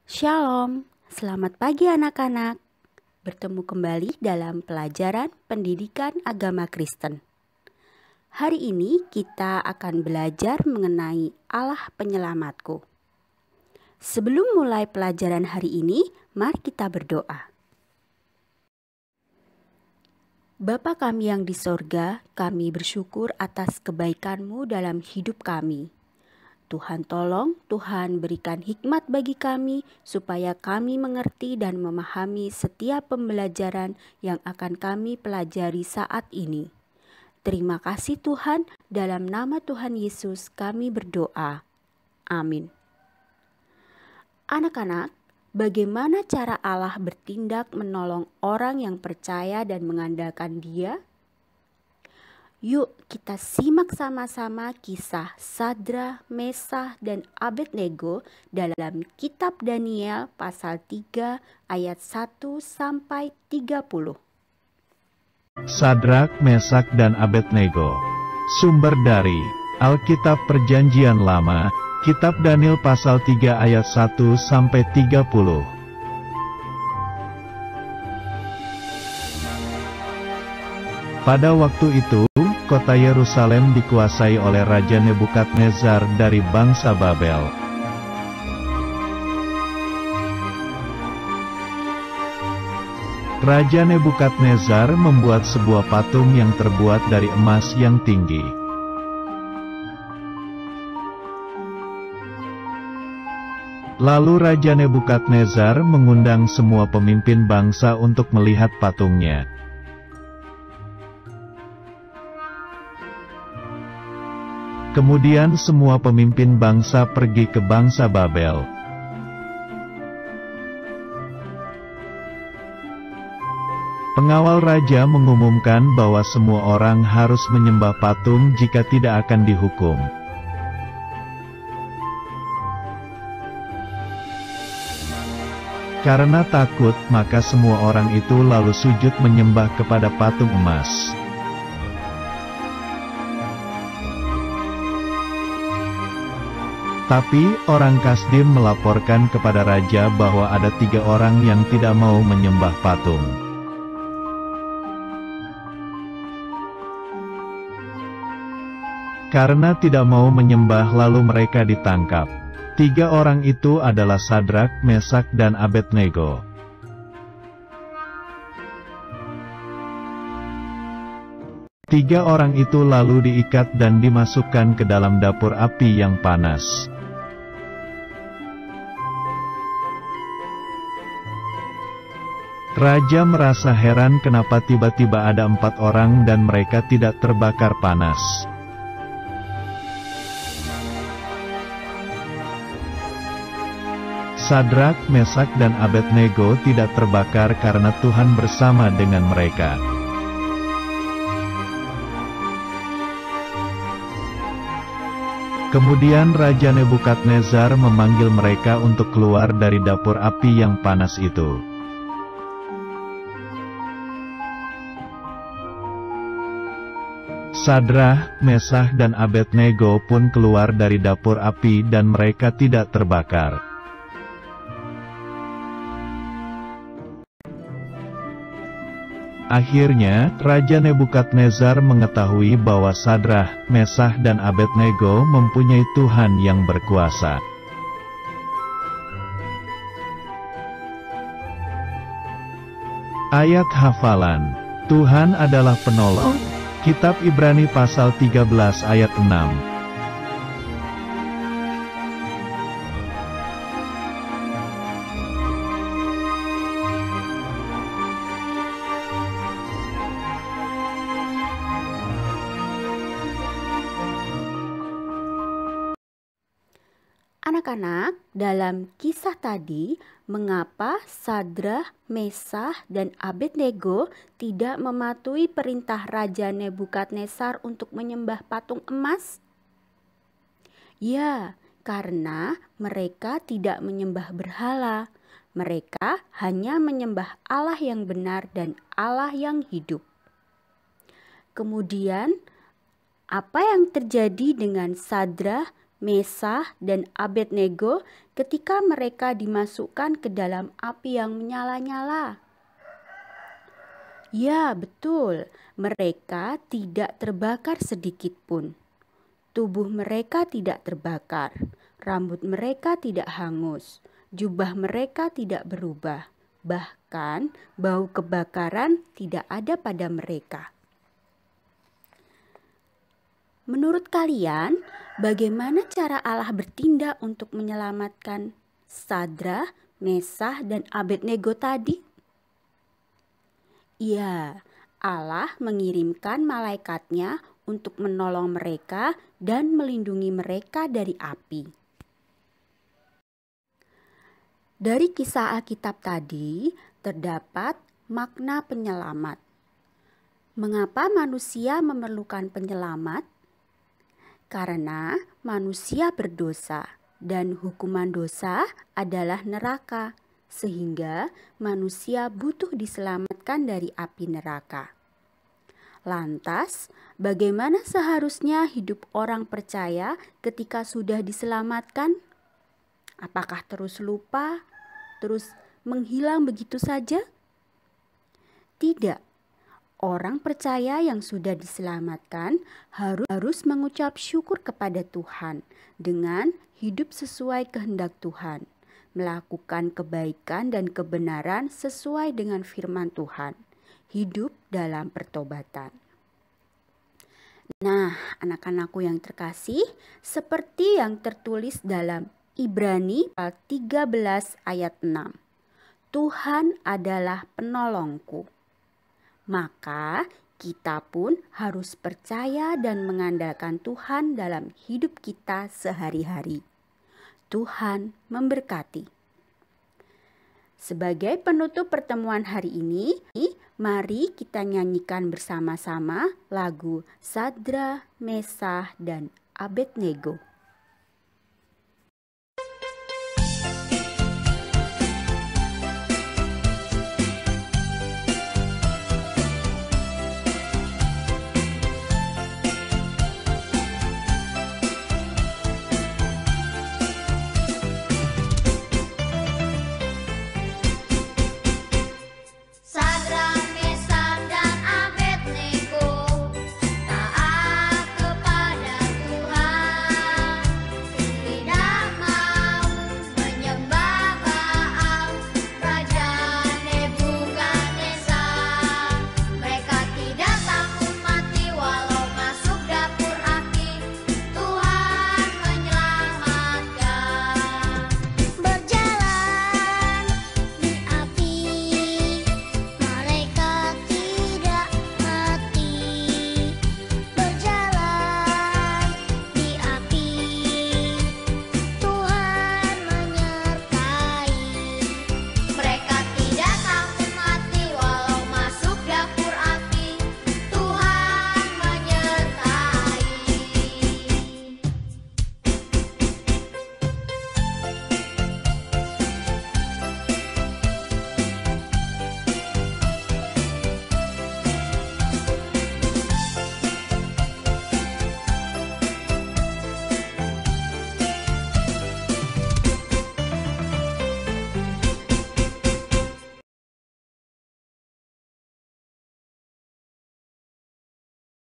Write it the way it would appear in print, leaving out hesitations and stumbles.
Shalom, selamat pagi anak-anak. Bertemu kembali dalam pelajaran pendidikan agama Kristen. Hari ini kita akan belajar mengenai Allah penyelamatku. Sebelum mulai pelajaran hari ini, mari kita berdoa. Bapa kami yang di sorga, kami bersyukur atas kebaikan-Mu dalam hidup kami. Tuhan tolong, Tuhan berikan hikmat bagi kami supaya kami mengerti dan memahami setiap pembelajaran yang akan kami pelajari saat ini. Terima kasih Tuhan, dalam nama Tuhan Yesus kami berdoa. Amin. Anak-anak, bagaimana cara Allah bertindak menolong orang yang percaya dan mengandalkan Dia? Yuk kita simak sama-sama kisah Sadra, Mesah, dan Abednego dalam kitab Daniel pasal 3 ayat 1 sampai 30. Sadrak, Mesak, dan Abednego. Sumber dari Alkitab Perjanjian Lama, Kitab Daniel pasal 3 ayat 1 sampai 30. Pada waktu itu, kota Yerusalem dikuasai oleh Raja Nebukadnezar dari bangsa Babel. Raja Nebukadnezar membuat sebuah patung yang terbuat dari emas yang tinggi. Lalu Raja Nebukadnezar mengundang semua pemimpin bangsa untuk melihat patungnya. Kemudian semua pemimpin bangsa pergi ke bangsa Babel. Pengawal raja mengumumkan bahwa semua orang harus menyembah patung, jika tidak akan dihukum. Karena takut, maka semua orang itu lalu sujud menyembah kepada patung emas. Tapi, orang Kasdim melaporkan kepada raja bahwa ada 3 orang yang tidak mau menyembah patung. Karena tidak mau menyembah, lalu mereka ditangkap. 3 orang itu adalah Sadrak, Mesak, dan Abednego. Tiga orang itu lalu diikat dan dimasukkan ke dalam dapur api yang panas. Raja merasa heran kenapa tiba-tiba ada 4 orang dan mereka tidak terbakar panas. Sadrak, Mesak, dan Abednego tidak terbakar karena Tuhan bersama dengan mereka. Kemudian Raja Nebukadnezar memanggil mereka untuk keluar dari dapur api yang panas itu. Sadrak, Mesah, dan Abednego pun keluar dari dapur api dan mereka tidak terbakar. Akhirnya, Raja Nebukadnezar mengetahui bahwa Sadrak, Mesah, dan Abednego mempunyai Tuhan yang berkuasa. Ayat hafalan. Tuhan adalah penolong. Kitab Ibrani pasal 13 ayat 6. Anak-anak, dalam kisah tadi, mengapa Sadra, Mesah, dan Abednego tidak mematuhi perintah Raja Nebukadnezar untuk menyembah patung emas? Ya, karena mereka tidak menyembah berhala. Mereka hanya menyembah Allah yang benar dan Allah yang hidup. Kemudian, apa yang terjadi dengan Sadra, Mesah, dan Abednego ketika mereka dimasukkan ke dalam api yang menyala-nyala? Ya, betul. Mereka tidak terbakar sedikit pun. Tubuh mereka tidak terbakar, rambut mereka tidak hangus, jubah mereka tidak berubah. Bahkan bau kebakaran tidak ada pada mereka. Menurut kalian, bagaimana cara Allah bertindak untuk menyelamatkan Sadrah, Mesah, dan Abednego tadi? Ya, Allah mengirimkan malaikatnya untuk menolong mereka dan melindungi mereka dari api. Dari kisah Alkitab tadi terdapat makna penyelamat. Mengapa manusia memerlukan penyelamat? Karena manusia berdosa dan hukuman dosa adalah neraka, sehingga manusia butuh diselamatkan dari api neraka. Lantas, bagaimana seharusnya hidup orang percaya ketika sudah diselamatkan? Apakah terus lupa, terus menghilang begitu saja? Tidak. Orang percaya yang sudah diselamatkan harus mengucap syukur kepada Tuhan dengan hidup sesuai kehendak Tuhan, melakukan kebaikan dan kebenaran sesuai dengan firman Tuhan, hidup dalam pertobatan. Nah, anak-anakku yang terkasih, seperti yang tertulis dalam Ibrani 13 ayat 6, Tuhan adalah penolongku. Maka kita pun harus percaya dan mengandalkan Tuhan dalam hidup kita sehari-hari. Tuhan memberkati. Sebagai penutup pertemuan hari ini, mari kita nyanyikan bersama-sama lagu Sadrah, Mesah, dan Abednego.